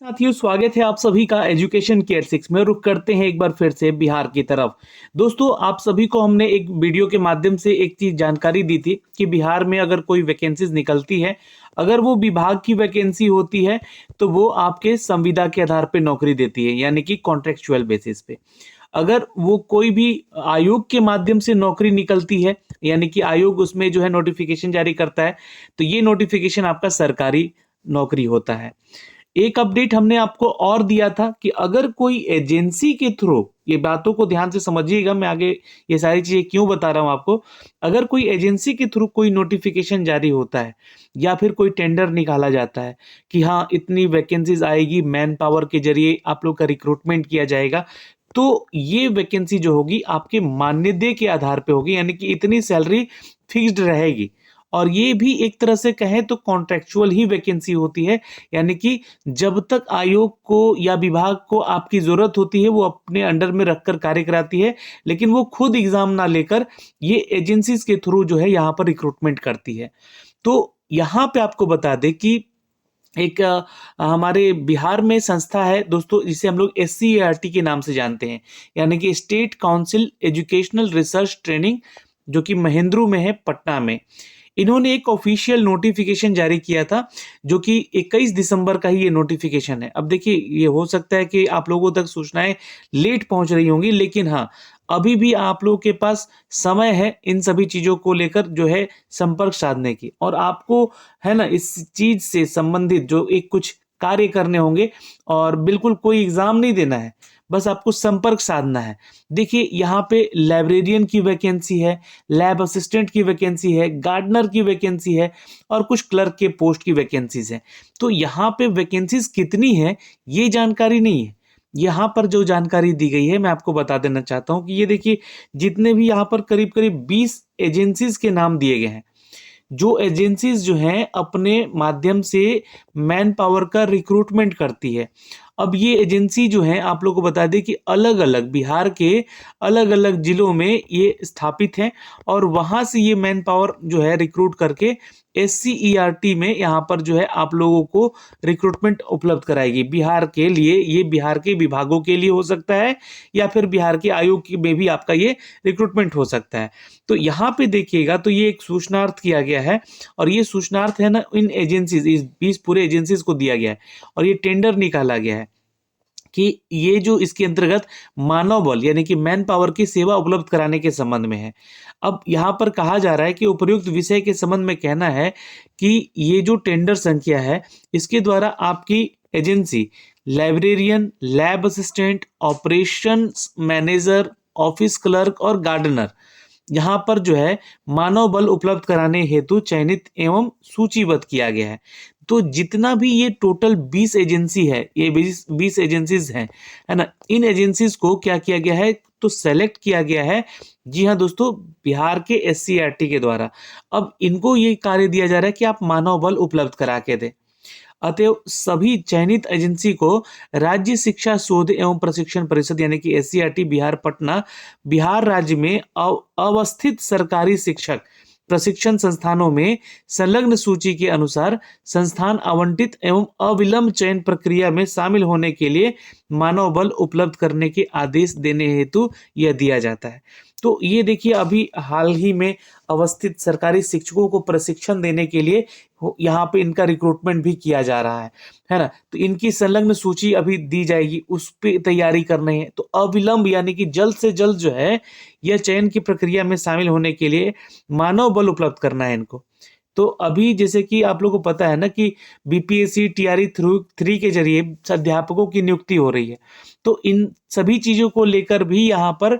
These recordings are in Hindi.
साथियों, स्वागत है आप सभी का एजुकेशन केयर 6 में। रुक करते हैं एक बार फिर से बिहार की तरफ। दोस्तों, आप सभी को हमने एक वीडियो के माध्यम से एक चीज जानकारी दी थी कि बिहार में अगर कोई वैकेंसीज निकलती है, अगर वो विभाग की वैकेंसी होती है तो वो आपके संविदा के आधार पे नौकरी देती है, यानी कि कॉन्ट्रेक्चुअल बेसिस पे। अगर वो कोई भी आयोग के माध्यम से नौकरी निकलती है, यानी कि आयोग उसमें जो है नोटिफिकेशन जारी करता है, तो ये नोटिफिकेशन आपका सरकारी नौकरी होता है। एक अपडेट हमने आपको और दिया था कि अगर कोई एजेंसी के थ्रू, ये बातों को ध्यान से समझिएगा, मैं आगे ये सारी चीजें क्यों बता रहा हूं आपको। अगर कोई एजेंसी के थ्रू कोई नोटिफिकेशन जारी होता है या फिर कोई टेंडर निकाला जाता है कि हाँ इतनी वैकेंसीज आएगी, मैन पावर के जरिए आप लोग का रिक्रूटमेंट किया जाएगा, तो ये वैकेंसी जो होगी आपके मानदेय के आधार पे होगी, यानी कि इतनी सैलरी फिक्स्ड रहेगी। और ये भी एक तरह से कहें तो कॉन्ट्रेक्चुअल ही वैकेंसी होती है, यानी कि जब तक आयोग को या विभाग को आपकी जरूरत होती है वो अपने अंडर में रखकर कार्य कराती है, लेकिन वो खुद एग्जाम ना लेकर ये एजेंसीज के थ्रू जो है यहाँ पर रिक्रूटमेंट करती है। तो यहाँ पे आपको बता दें कि एक हमारे बिहार में संस्था है दोस्तों, जिसे हम लोग SCERT के नाम से जानते हैं, यानी कि state council educational research training, जो कि महेंद्रू में है, पटना में। इन्होंने एक ऑफिशियल नोटिफिकेशन जारी किया था, जो कि 21 दिसंबर का ही ये नोटिफिकेशन है। अब देखिए, ये हो सकता है कि आप लोगों तक सूचनाएं लेट पहुंच रही होंगी, लेकिन हाँ, अभी भी आप लोगों के पास समय है इन सभी चीजों को लेकर जो है संपर्क साधने की, और आपको है ना इस चीज से संबंधित जो एक कुछ कार्य करने होंगे, और बिल्कुल कोई एग्जाम नहीं देना है, बस आपको संपर्क साधना है। देखिए, यहाँ पे लाइब्रेरियन की वैकेंसी है, लैब असिस्टेंट की वैकेंसी है, गार्डनर की वैकेंसी है, और कुछ क्लर्क के पोस्ट की वैकेंसीज हैं। तो यहाँ पे वैकेंसीज कितनी है ये जानकारी नहीं है। यहाँ पर जो जानकारी दी गई है मैं आपको बता देना चाहता हूँ कि ये देखिए, जितने भी यहाँ पर करीब करीब 20 एजेंसीज के नाम दिए गए हैं, जो एजेंसीज जो हैं अपने माध्यम से मैन पावर का रिक्रूटमेंट करती है। अब ये एजेंसी जो है, आप लोगों को बता दें कि अलग अलग बिहार के अलग अलग जिलों में ये स्थापित हैं, और वहां से ये मैन पावर जो है रिक्रूट करके SCERT में यहाँ पर जो है आप लोगों को रिक्रूटमेंट उपलब्ध कराएगी बिहार के लिए। ये बिहार के विभागों के लिए हो सकता है, या फिर बिहार के आयोग में भी आपका ये रिक्रूटमेंट हो सकता है। तो यहाँ पे देखिएगा, तो ये एक सूचनार्थ किया गया है, और ये सूचनार्थ है ना इन एजेंसीज, इस 20 पूरे एजेंसीज को दिया गया है, और ये टेंडर निकाला गया है कि ये जो इसके अंतर्गत मानव बल यानी कि मैन पावर की सेवा उपलब्ध कराने के संबंध में है। अब यहाँ पर कहा जा रहा है कि उपयुक्त विषय के संबंध में कहना है कि ये जो टेंडर संख्या है, इसके द्वारा आपकी agency librarian, lab assistant, operations manager, office clerk और गार्डनर, यहाँ पर जो है मानव बल उपलब्ध कराने हेतु चयनित एवं सूचीबद्ध किया गया है। तो जितना भी ये टोटल 20 एजेंसी है, ये 20 एजेंसीज हैं, है ना, इन एजेंसीज को क्या किया गया है, तो सेलेक्ट किया गया है, जी हाँ दोस्तों, बिहार के SCERT के द्वारा। अब इनको ये कार्य दिया जा रहा है कि आप मानव बल उपलब्ध करा के दें। अतएव सभी चयनित एजेंसी को राज्य शिक्षा शोध एवं प्रशिक्षण परिषद यानी कि SCERT बिहार पटना, बिहार राज्य में अवस्थित सरकारी शिक्षक प्रशिक्षण संस्थानों में संलग्न सूची के अनुसार संस्थान आवंटित एवं अविलंब चयन प्रक्रिया में शामिल होने के लिए मानव बल उपलब्ध करने के आदेश देने हेतु यह दिया जाता है। तो ये देखिए, अभी हाल ही में अवस्थित सरकारी शिक्षकों को प्रशिक्षण देने के लिए यहाँ पे इनका रिक्रूटमेंट भी किया जा रहा है ना। तो इनकी संलग्न सूची अभी दी जाएगी, उस पे तैयारी करनी है। तो अविलंब यानी कि जल्द से जल्द जो है यह चयन की प्रक्रिया में शामिल होने के लिए मानव बल उपलब्ध करना है इनको। तो अभी जैसे कि आप लोगों को पता है ना कि BPSC TRE थ्रू 3 के जरिए अध्यापकों की नियुक्ति हो रही है। तो इन सभी चीजों को लेकर भी यहाँ पर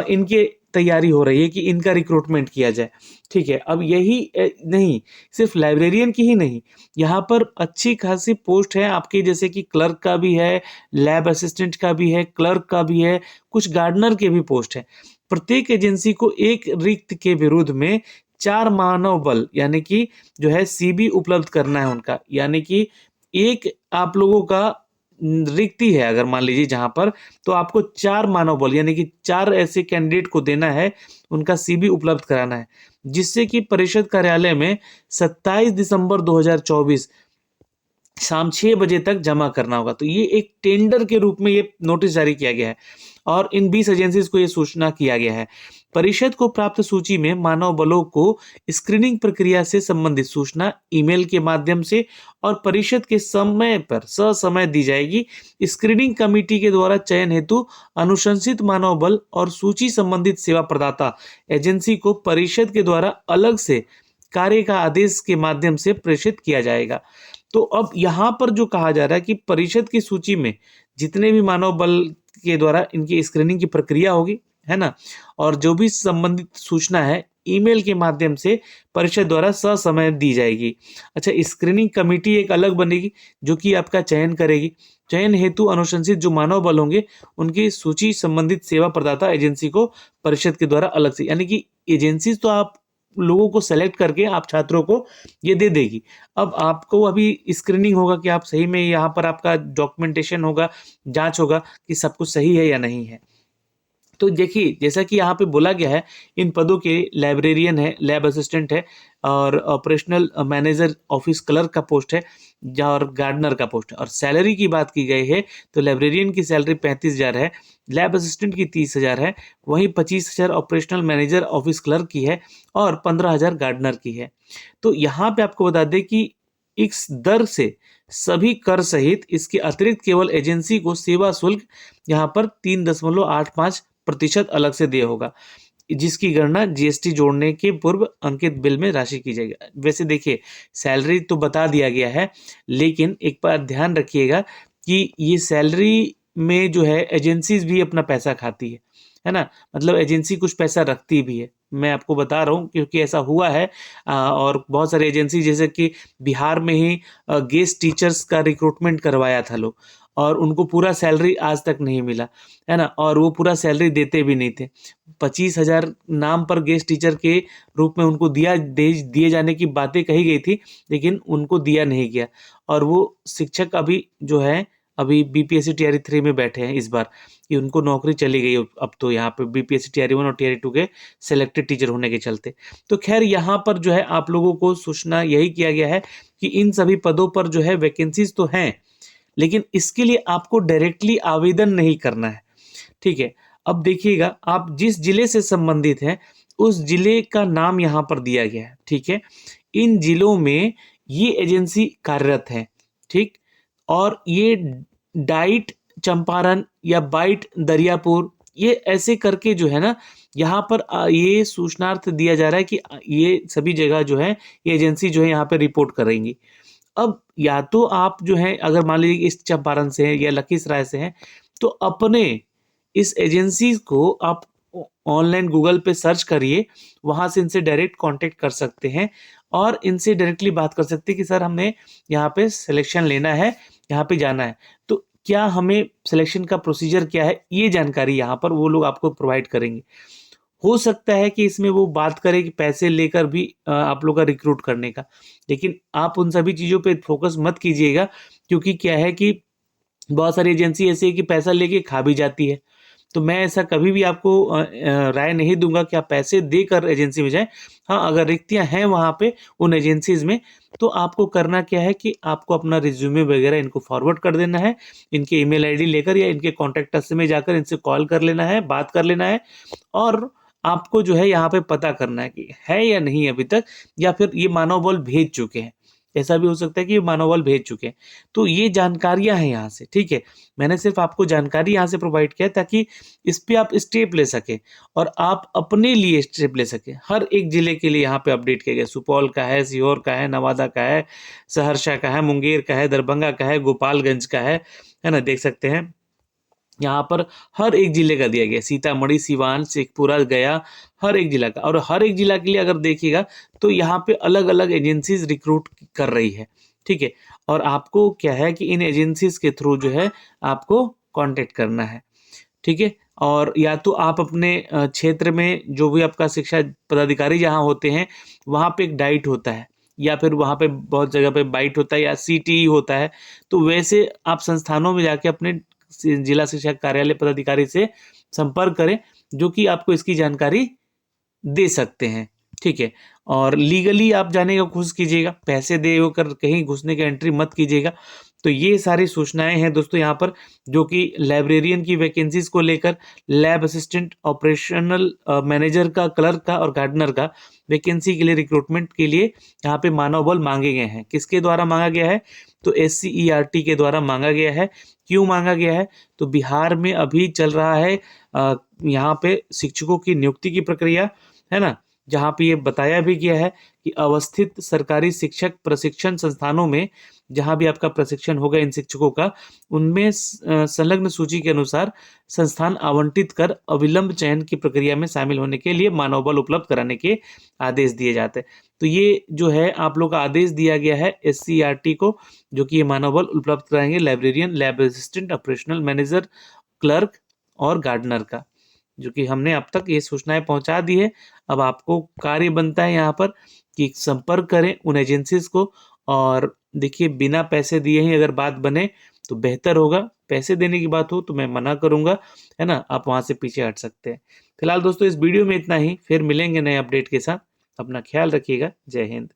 इनके तैयारी हो रही है कि इनका रिक्रूटमेंट किया जाए। ठीक है, अब यही नहीं, सिर्फ लाइब्रेरियन की ही नहीं, यहाँ पर अच्छी खासी पोस्ट है आपके, जैसे कि क्लर्क का भी है, लैब असिस्टेंट का भी है, क्लर्क का भी है, कुछ गार्डनर के भी पोस्ट है। प्रत्येक एजेंसी को एक रिक्त के विरुद्ध में 4 मानव बल यानी कि जो है CB उपलब्ध करना है उनका, यानी कि एक आप लोगों का रिक्ति है अगर मान लीजिए जहां पर, तो आपको 4 मानव बल यानी कि 4 ऐसे कैंडिडेट को देना है, उनका CB उपलब्ध कराना है, जिससे कि परिषद कार्यालय में 27 दिसंबर 2024 शाम 6 बजे तक जमा करना होगा। तो ये एक टेंडर के रूप में ये नोटिस जारी किया गया है और इन 20 एजेंसीज को ये सूचना किया गया है। परिषद को प्राप्त सूची में मानव बलों को स्क्रीनिंग प्रक्रिया से संबंधित सूचना ईमेल के माध्यम से और परिषद के समय पर ससमय दी जाएगी। स्क्रीनिंग कमेटी के द्वारा चयन हेतु अनुशंसित मानव बल और सूची संबंधित सेवा प्रदाता एजेंसी को परिषद के द्वारा अलग से कार्य का आदेश के माध्यम से प्रेषित किया जाएगा। तो अब यहाँ पर जो कहा जा रहा है कि परिषद की सूची में जितने भी मानव बल के द्वारा इनकी स्क्रीनिंग की प्रक्रिया होगी, है ना, और जो भी संबंधित सूचना है ईमेल के माध्यम से परिषद द्वारा ससमय दी जाएगी। अच्छा, स्क्रीनिंग कमेटी एक अलग बनेगी जो कि आपका चयन करेगी। चयन हेतु अनुशंसित जो मानव बल होंगे उनकी सूची संबंधित सेवा प्रदाता एजेंसी को परिषद के द्वारा अलग से, यानी कि एजेंसी तो आप लोगों को सेलेक्ट करके आप छात्रों को ये दे देगी। अब आपको अभी स्क्रीनिंग होगा कि आप सही में यहाँ पर आपका डॉक्यूमेंटेशन होगा, जांच होगा कि सब कुछ सही है या नहीं है। तो देखिए, जैसा कि यहाँ पे बोला गया है, इन पदों के लाइब्रेरियन है, लैब असिस्टेंट है और ऑपरेशनल मैनेजर ऑफिस क्लर्क का पोस्ट है और गार्डनर का पोस्ट है। और सैलरी की बात की गई है तो लाइब्रेरियन की सैलरी 35,000 है, लैब असिस्टेंट की 30,000 है, वहीं 25,000 ऑपरेशनल मैनेजर ऑफिस क्लर्क की है और 15,000 गार्डनर की है। तो यहाँ पे आपको बता दें कि इस दर से सभी कर सहित इसके अतिरिक्त केवल एजेंसी को सेवा शुल्क यहाँ पर 3.85% अलग से दिया होगा, जिसकी गणना जीएसटी जोड़ने के पूर्व अंकित बिल में राशि की जाएगी। वैसे देखिए, सैलरी तो बता दिया गया है, लेकिन एक बार ध्यान रखिएगा कि ये सैलरी में जो है एजेंसीज भी अपना पैसा खाती है ना, मतलब एजेंसी कुछ पैसा रखती भी है। मैं आपको बता रहा हूँ क्योंकि ऐसा हुआ है और बहुत सारी एजेंसी, जैसे कि बिहार में ही गेस्ट टीचर्स का रिक्रूटमेंट करवाया था लोग और उनको पूरा सैलरी आज तक नहीं मिला, है ना, और वो पूरा सैलरी देते भी नहीं थे। 25,000 नाम पर गेस्ट टीचर के रूप में उनको दिए जाने की बातें कही गई थी, लेकिन उनको दिया नहीं गया और वो शिक्षक अभी जो है अभी बीपीएससी टीआरई 3 में बैठे हैं इस बार कि उनको नौकरी चली गई अब तो यहाँ पे बीपीएससी टीआरई 1 और टीआरई 2 के सिलेक्टेड टीचर होने के चलते। तो खैर यहाँ पर जो है आप लोगों को सूचना यही किया गया है कि इन सभी पदों पर जो है वैकेंसीज तो हैं, लेकिन इसके लिए आपको डायरेक्टली आवेदन नहीं करना है। ठीक है, अब देखिएगा, आप जिस जिले से संबंधित हैं उस जिले का नाम यहाँ पर दिया गया है। ठीक है, इन जिलों में ये एजेंसी कार्यरत है। ठीक, और ये डाइट चंपारण या बाइट दरियापुर, ये ऐसे करके जो है ना यहाँ पर ये सूचनार्थ दिया जा रहा है कि ये सभी जगह जो है ये एजेंसी जो है यहाँ पे रिपोर्ट करेंगी। अब या तो आप जो है अगर मान लीजिए इस चंपारण से हैं या लखीसराय से हैं तो अपने इस एजेंसी को आप ऑनलाइन गूगल पे सर्च करिए, वहां से इनसे डायरेक्ट कांटेक्ट कर सकते हैं और इनसे डायरेक्टली बात कर सकते हैं कि सर हमने यहाँ पे सिलेक्शन लेना है, यहाँ पे जाना है, तो क्या हमें सिलेक्शन का प्रोसीजर क्या है, ये जानकारी यहाँ पर वो लोग आपको प्रोवाइड करेंगे। हो सकता है कि इसमें वो बात करें कि पैसे लेकर भी आप लोग का रिक्रूट करने का, लेकिन आप उन सभी चीज़ों पे फोकस मत कीजिएगा, क्योंकि क्या है कि बहुत सारी एजेंसी ऐसी है कि पैसा लेके खा भी जाती है। तो मैं ऐसा कभी भी आपको राय नहीं दूंगा कि आप पैसे देकर एजेंसी में जाएं। हाँ, अगर रिक्तियां हैं वहाँ पे उन एजेंसीज में, तो आपको करना क्या है कि आपको अपना रिज्यूमे वगैरह इनको फॉरवर्ड कर देना है, इनके ईमेल आईडी लेकर या इनके कॉन्टैक्ट अस में जाकर इनसे कॉल कर लेना है, बात कर लेना है और आपको जो है यहाँ पे पता करना है कि है या नहीं अभी तक, या फिर ये मानव बल भेज चुके हैं। ऐसा भी हो सकता है कि ये मानव बल भेज चुके हैं। तो ये जानकारियां हैं यहाँ से। ठीक है, मैंने सिर्फ आपको जानकारी यहाँ से प्रोवाइड किया ताकि इस पे आप स्टेप ले सके और आप अपने लिए स्टेप ले सके। हर एक जिले के लिए यहाँ पे अपडेट किया गया, सुपौल का है, सीहोर का है, नवादा का है, सहरसा का है, मुंगेर का है, दरभंगा का है, गोपालगंज का है ना, देख सकते हैं यहाँ पर हर एक जिले का दिया गया, सीतामढ़ी, सिवान, शेखपुरा, गया, हर एक जिला का। और हर एक जिला के लिए अगर देखिएगा तो यहाँ पे अलग अलग एजेंसीज रिक्रूट कर रही है। ठीक है, और आपको क्या है कि इन एजेंसीज के थ्रू जो है आपको कांटेक्ट करना है। ठीक है, और या तो आप अपने क्षेत्र में जो भी आपका शिक्षा पदाधिकारी जहाँ होते हैं वहाँ पे एक डाइट होता है, या फिर वहाँ पे बहुत जगह पे बाइट होता है या सीटीई होता है, तो वैसे आप संस्थानों में जाके अपने जिला शिक्षा कार्यालय पदाधिकारी से संपर्क करें, जो कि आपको इसकी जानकारी दे सकते हैं। ठीक है। और लीगली आप जाने का कोशिश कीजिएगा, पैसे दे होकर कहीं घुसने की एंट्री मत कीजिएगा। तो ये सारी सूचनाएं हैं दोस्तों यहाँ पर, जो कि लाइब्रेरियन की वैकेंसीज को लेकर, लैब असिस्टेंट, ऑपरेशनल मैनेजर का, क्लर्क का और गार्डनर का वैकेंसी के लिए, रिक्रूटमेंट के लिए यहाँ पे मानव बल मांगे गए हैं। किसके द्वारा मांगा गया है? तो SCERT के द्वारा मांगा गया है। क्यों मांगा गया है? तो बिहार में अभी चल रहा है यहाँ पे शिक्षकों की नियुक्ति की प्रक्रिया, है ना, जहाँ पे ये बताया भी गया है कि अवस्थित सरकारी शिक्षक प्रशिक्षण संस्थानों में जहाँ भी आपका प्रशिक्षण होगा इन शिक्षकों का, उनमें संलग्न सूची के अनुसार संस्थान आवंटित कर अविलंब चयन की प्रक्रिया में शामिल होने के लिए मानव बल उपलब्ध कराने के आदेश दिए जाते हैं। तो ये जो है आप लोग का आदेश दिया गया है SCERT को, जो कि ये मानव बल उपलब्ध कराएंगे librarian, lab assistant, operational manager, clerk और गार्डनर का, जो कि हमने अब तक ये सूचनाएं पहुंचा दी है। अब आपको कार्य बनता है यहाँ पर कि संपर्क करें उन एजेंसीज को, और देखिए बिना पैसे दिए ही अगर बात बने तो बेहतर होगा। पैसे देने की बात हो तो मैं मना करूंगा, है ना, आप वहां से पीछे हट सकते हैं। फिलहाल दोस्तों इस वीडियो में इतना ही, फिर मिलेंगे नए अपडेट के साथ। अपना ख्याल रखिएगा। जय हिंद।